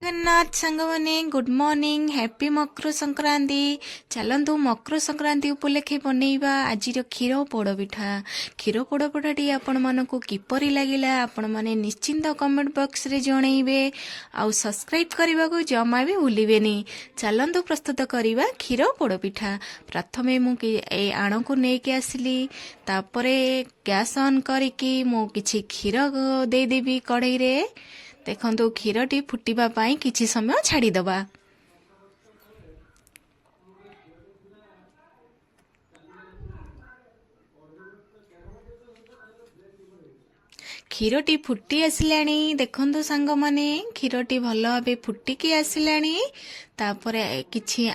जगन्नाथ सांग मैंने good morning happy Makar Sankranti. चलतु मकर संक्रांति उपलक्षे बनैबा आज क्षीर पोड़ पिठा। क्षीर पोड़ पिठाटी आपण मानक किपर लगिला आपण माने निश्चिंत कमेंट बॉक्स रे जनइबे। आउ सब्सक्राइब करने को जमा भी भूलिबेनी। चलतु प्रस्तुत करवा क्षीर पोड़ पिठा। प्रथमे मुझे आण को लेके आसली तापरे गैस ऑन करिकी मु किछि क्षीर देदेवी कढ़ई रे। देखो क्षीरटी फुटिबा पाई किछि समय छाड़ीदबा। क्षीरटी फुटी आसिलानी। देखो सांग माने क्षीरटी भल भाबे फुटिकी आसिलानी। तापरे किछि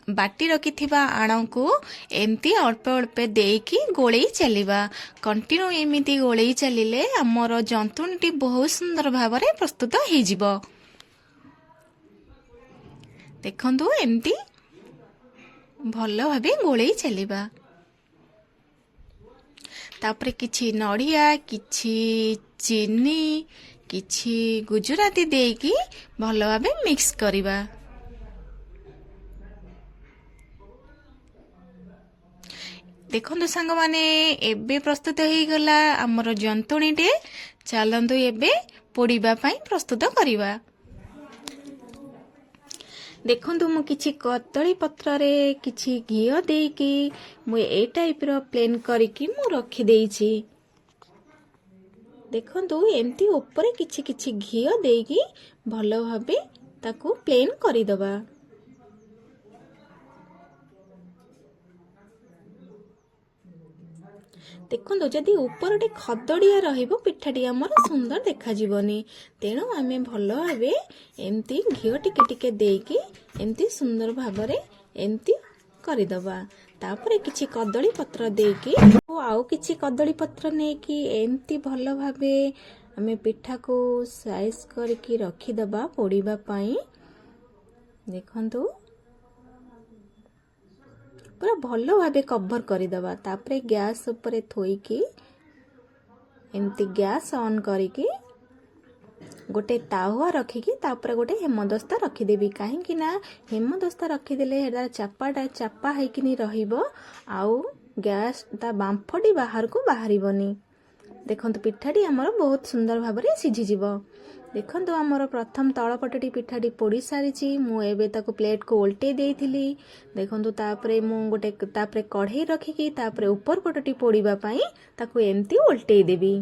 बाटी रखिथिबा आण को एमती अल्प अल्प देकी गोळेई चलिबा। कंटिन्यू एमिति गोळेई चलिले हमर जंतुनटी बहुत सुंदर भाबरे प्रस्तुत हो जिवो। देखंतु एमती भल भाबे गोळेई चलिबा। तापरे किछि नडिया किछि चीनी किछि गुजराती देकी भल भाबे मिक्स करिबा। देखो सांग माने एबे प्रस्तुत हो गला आमर जंतुणीटे। चलतु एबे पोड़ीबा पाई प्रस्तुत करिबा। देखंतु मु किछि कदली पत्र रे किछि घियो देकी मु ए टाइप रो प्लेन करिकी मु रखी देइछि। देखंतु एमती ऊपर किछि किछि घियो देकी भलो भाबे ताकू प्लेन करि दबा। देखो जदि ऊपर टे खदड़िया रहिबो पिठाटी हमर सुंदर देखा जीवनी। तेणु आमे भलो भाबे एमती घियो टिके टिके देकी एमती सुंदर भाबरे एमती करिदबा। तापरे किछि कदली पत्र देकी आउ किछि कदली पत्र नेकी एमती भलो भाबे आमे पिठा को साइज करके रखी दबा पोड़ीबा पाई। देखंतु पूरा भलो भाबे कवर करिदबा। तापरे गैस ऊपर थोइकी एमती गैस ऑन करिकी गोटे तावा रखिकी तापरे गोटे हेमदस्ता रखिदेवी। कहीं ना हेमदस्ता रखिदेले हेडा चापाटा चापा हैकिनी रहिबो आउ गैस ता बांफटी बाहर को बाहरिबनी। देखंतु पिठाटी हमर बहुत सुंदर भाबरे सिझी जिवो। देखंतु हमर प्रथम तळपटटी पिठाटी पोड़ी सारिची। मु एबे ताको प्लेट को उल्टे देइथिली। देखंतु तापरे मु गोटे तापरे कढ़ई रखिकी तापरे ऊपर पटटी पोड़ीबा पाई ताको एमती उल्टे देबी।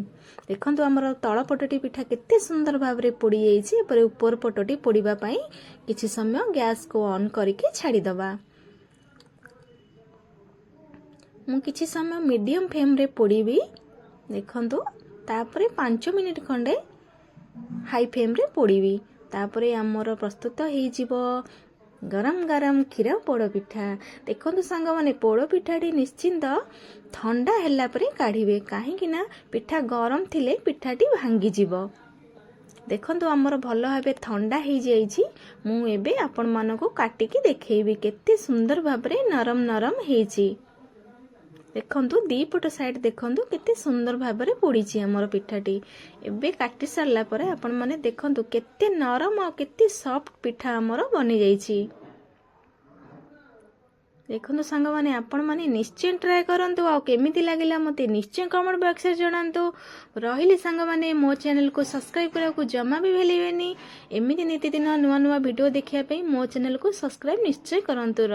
देखंतु हमर तळपटटी पिठा केते सुंदर भाबरे पोड़ी जाईची। पर ऊपर पटटी पोड़ीबा पाई किछि समय गैस को ऑन करके छाड़ी दबा। मु किछि समय मीडियम फ्लेम रे पोड़ीबी। देखंतु तापरे 5 मिनिट खंडे हाई फ्लेम रे पोड़ीबी। तापरे हमर प्रस्तुत हो जिवो गरम गरम क्षीर पोड़ पिठा। देखंतु सांग माने पोड़ पिठाटी निश्चिंत ठंडा हैला परे काढ़ीबे। काहे ना पिठा गरम थिले पिठाटी भांगी जिवो। देखंतु हमर भलो भाबे ठंडा हो जाईची। मु एबे आपण मानको काटिकी देखैबी केते सुंदर भाबरे नरम नरम हेची। देखंतु दीपट साइड देखंतु केते सुंदर भाबरे पोड़ीची हमर पिठाटी। एबे काटी सारला परे आपण माने देखंतु केते नरम और केते सॉफ्ट पिठा हमर बनि जाईची। देखंतु सांग माने आपण माने निश्चय ट्राई करंतु आ केमिति लागिला मते निश्चय कमेंट बॉक्स रे जणांतु। रहिली सांग माने मो चैनल को सब्सक्राइब करा को जमा भी भूलिबेनी। एमिति नीति दिन नुवा नुवा वीडियो देखिया पे मो चैनल को सब्सक्राइब निश्चय करंतु।